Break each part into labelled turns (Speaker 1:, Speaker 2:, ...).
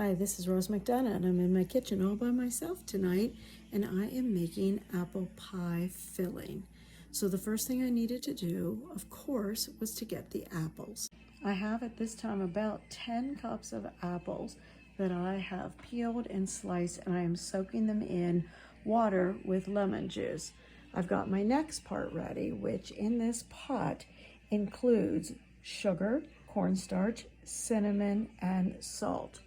Speaker 1: Hi, this is Rose McDonough, and I'm in my kitchen all by myself tonight, and I am making apple pie filling. So the first thing I needed to do, of course, was to get the apples. I have at this time about 10 cups of apples that I have peeled and sliced, and I am soaking them in water with lemon juice. I've got my next part ready, which in this pot includes sugar, cornstarch, cinnamon, and salt.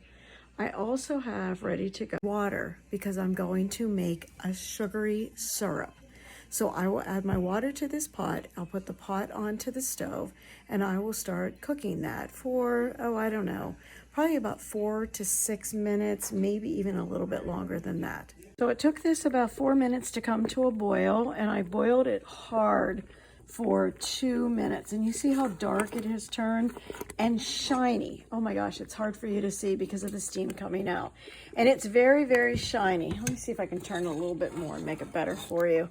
Speaker 1: I also have ready to go water because I'm going to make a sugary syrup. So I will add my water to this pot. I'll put the pot onto the stove and I will start cooking that for, I don't know, probably about 4 to 6 minutes, maybe even a little bit longer than that. So it took this about 4 minutes to come to a boil, and I boiled it hard for 2 minutes, and you see how dark it has turned and shiny. Oh my gosh, it's hard for you to see because of the steam coming out, and it's very, very shiny. Let me see if I can turn a little bit more and make it better for you.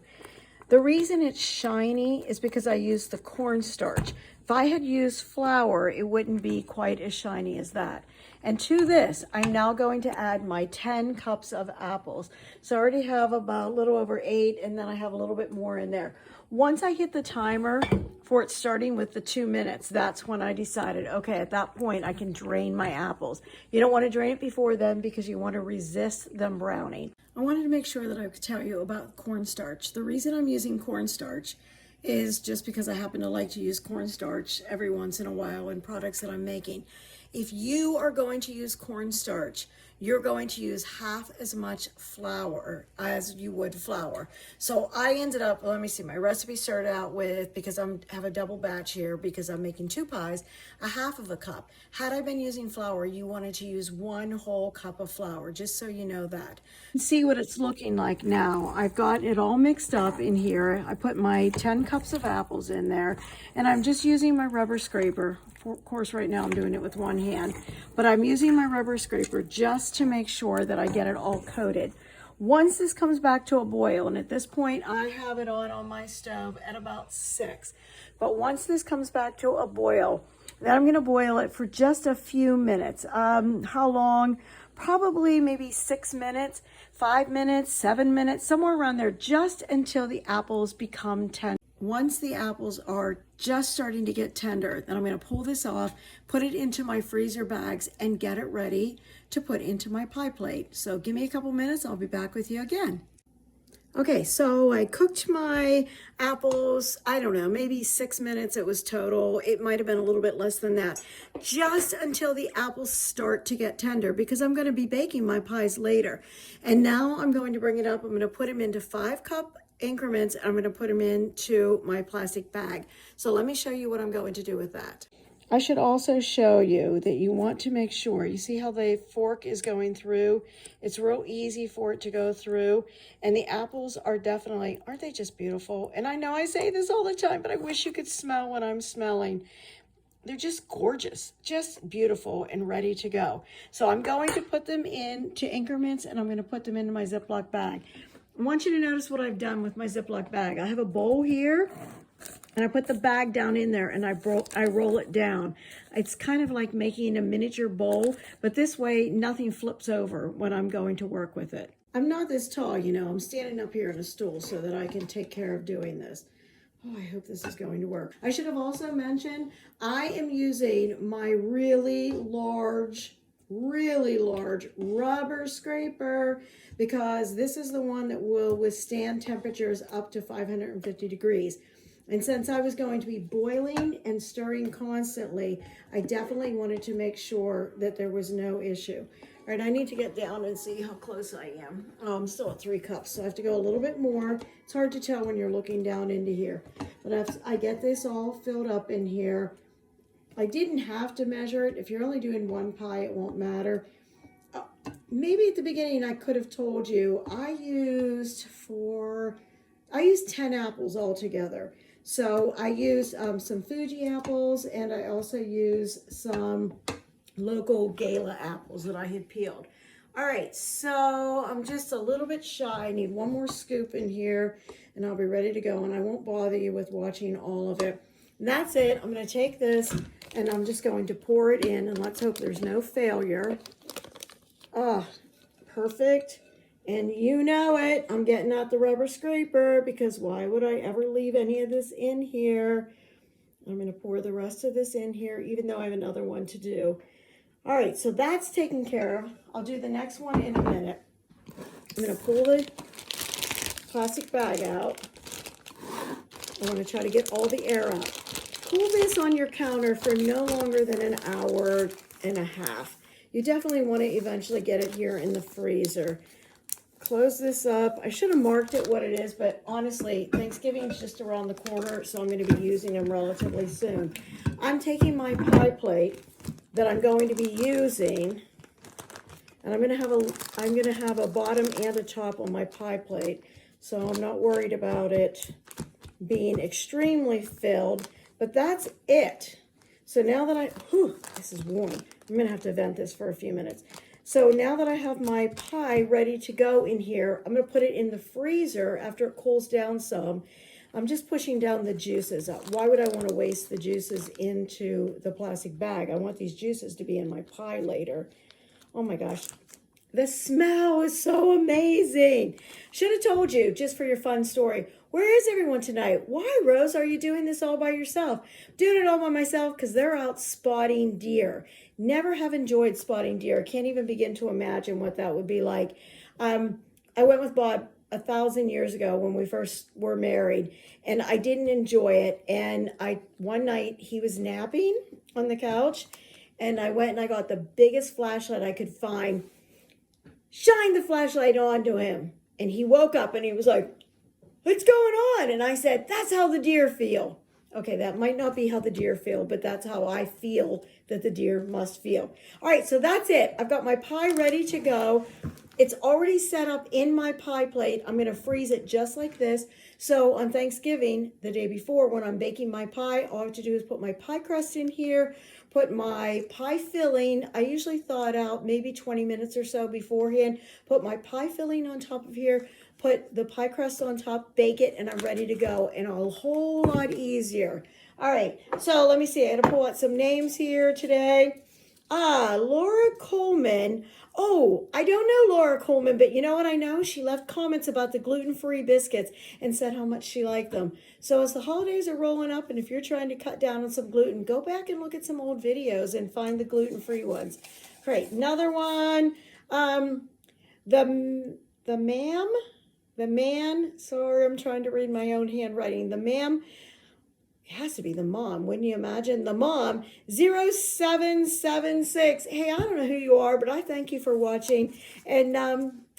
Speaker 1: The reason it's shiny is because I used the cornstarch. If I had used flour, it wouldn't be quite as shiny as that. And to this, I'm now going to add my 10 cups of apples. So I already have about a little over 8, and then I have a little bit more in there. Once I hit the timer for it starting with the 2 minutes, that's when I decided, okay, at that point I can drain my apples. You don't want to drain it before then because you want to resist them browning. I wanted to make sure that I could tell you about cornstarch. The reason I'm using cornstarch is just because I happen to like to use cornstarch every once in a while in products that I'm making. If you are going to use cornstarch, you're going to use half as much flour as you would flour. So I ended up, let me see, my recipe started out with, because I have a double batch here because I'm making 2 pies, a half of a cup. Had I been using flour, you wanted to use 1 whole cup of flour, just so you know that. See what it's looking like now. I've got it all mixed up in here. I put my 10 cups of apples in there, and I'm just using my rubber scraper. Of course, right now I'm doing it with one hand, but I'm using my rubber scraper just to make sure that I get it all coated. Once this comes back to a boil, and at this point I have it on my stove at about 6, but once this comes back to a boil, then I'm going to boil it for just a few minutes. How long? Probably maybe 6 minutes, 5 minutes, 7 minutes, somewhere around there, just until the apples become tender. Once the apples are just starting to get tender, then I'm going to pull this off, put it into my freezer bags, and get it ready to put into my pie plate. So give me a couple minutes, I'll be back with you again. Okay, so I cooked my apples, I don't know, maybe 6 minutes it was total. It might have been a little bit less than that. Just until the apples start to get tender, because I'm going to be baking my pies later. And now I'm going to bring it up. I'm going to put them into 5-cup increments. I'm going to put them into my plastic bag. So let me show you what I'm going to do with that. I should also show you that you want to make sure, you see how the fork is going through? It's real easy for it to go through. And the apples are definitely, aren't they just beautiful? And I know I say this all the time, but I wish you could smell what I'm smelling. They're just gorgeous, just beautiful and ready to go. So I'm going to put them into increments, and I'm going to put them into my Ziploc bag. I want you to notice what I've done with my Ziploc bag. I have a bowl here, and I put the bag down in there, and I roll it down. It's kind of like making a miniature bowl, but this way nothing flips over when I'm going to work with it. I'm not this tall, you know. I'm standing up here on a stool so that I can take care of doing this. Oh, I hope this is going to work. I should have also mentioned, I am using my really large rubber scraper, because this is the one that will withstand temperatures up to 550 degrees. And since I was going to be boiling and stirring constantly, I definitely wanted to make sure that there was no issue. All right, I need to get down and see how close I am. I'm still at 3 cups, so I have to go a little bit more. It's hard to tell when you're looking down into here. But if I get this all filled up in here, I didn't have to measure it. If you're only doing 1 pie, it won't matter. Maybe at the beginning I could have told you I used 10 apples altogether. So I used some Fuji apples, and I also used some local Gala apples that I had peeled. All right, so I'm just a little bit shy. I need 1 more scoop in here, and I'll be ready to go, and I won't bother you with watching all of it. And that's it. I'm going to take this, and I'm just going to pour it in, and let's hope there's no failure. Ah, perfect. And you know it. I'm getting out the rubber scraper because why would I ever leave any of this in here? I'm going to pour the rest of this in here, even though I have another one to do. All right, so that's taken care of. I'll do the next one in a minute. I'm going to pull the plastic bag out. I want to try to get all the air out. Cool this on your counter for no longer than an hour and a half. You definitely want to eventually get it here in the freezer. Close this up. I should have marked it what it is, but honestly, Thanksgiving's just around the corner, so I'm going to be using them relatively soon. I'm taking my pie plate that I'm going to be using, and I'm going to have a bottom and a top on my pie plate, so I'm not worried about it being extremely filled, but that's it. So now that this is warm. I'm going to have to vent this for a few minutes. So now that I have my pie ready to go in here, I'm going to put it in the freezer after it cools down some. I'm just pushing down the juices. Why would I want to waste the juices into the plastic bag? I want these juices to be in my pie later. Oh my gosh. The smell is so amazing. Should have told you, just for your fun story. Where is everyone tonight? Why, Rose, are you doing this all by yourself? Doing it all by myself because they're out spotting deer. Never have enjoyed spotting deer. Can't even begin to imagine what that would be like. I went with Bob 1,000 years ago when we first were married, and I didn't enjoy it. And one night he was napping on the couch, and I went and I got the biggest flashlight I could find, shined the flashlight onto him, and he woke up and he was like, "What's going on?" And I said, "That's how the deer feel." Okay, that might not be how the deer feel, but that's how I feel that the deer must feel. All right, so that's it. I've got my pie ready to go. It's already set up in my pie plate. I'm going to freeze it just like this. So on Thanksgiving, the day before, when I'm baking my pie, all I have to do is put my pie crust in here, put my pie filling. I usually thaw it out maybe 20 minutes or so beforehand. Put my pie filling on top of here, put the pie crust on top, bake it, and I'm ready to go. And a whole lot easier. All right, so let me see. I got to pull out some names here today. Laura Coleman. Oh, I don't know Laura Coleman, but you know what I know? She left comments about the gluten-free biscuits and said how much she liked them. So as the holidays are rolling up, and if you're trying to cut down on some gluten, go back and look at some old videos and find the gluten-free ones. Great. Another one. The man, sorry, I'm trying to read my own handwriting. The ma'am, it has to be the mom, wouldn't you imagine? The mom, 0776. Hey, I don't know who you are, but I thank you for watching. And I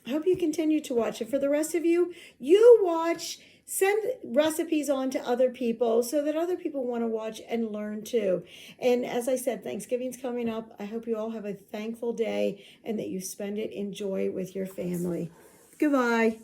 Speaker 1: hope you continue to watch. And for the rest of you, you watch, send recipes on to other people so that other people want to watch and learn too. And as I said, Thanksgiving's coming up. I hope you all have a thankful day and that you spend it in joy with your family. Goodbye.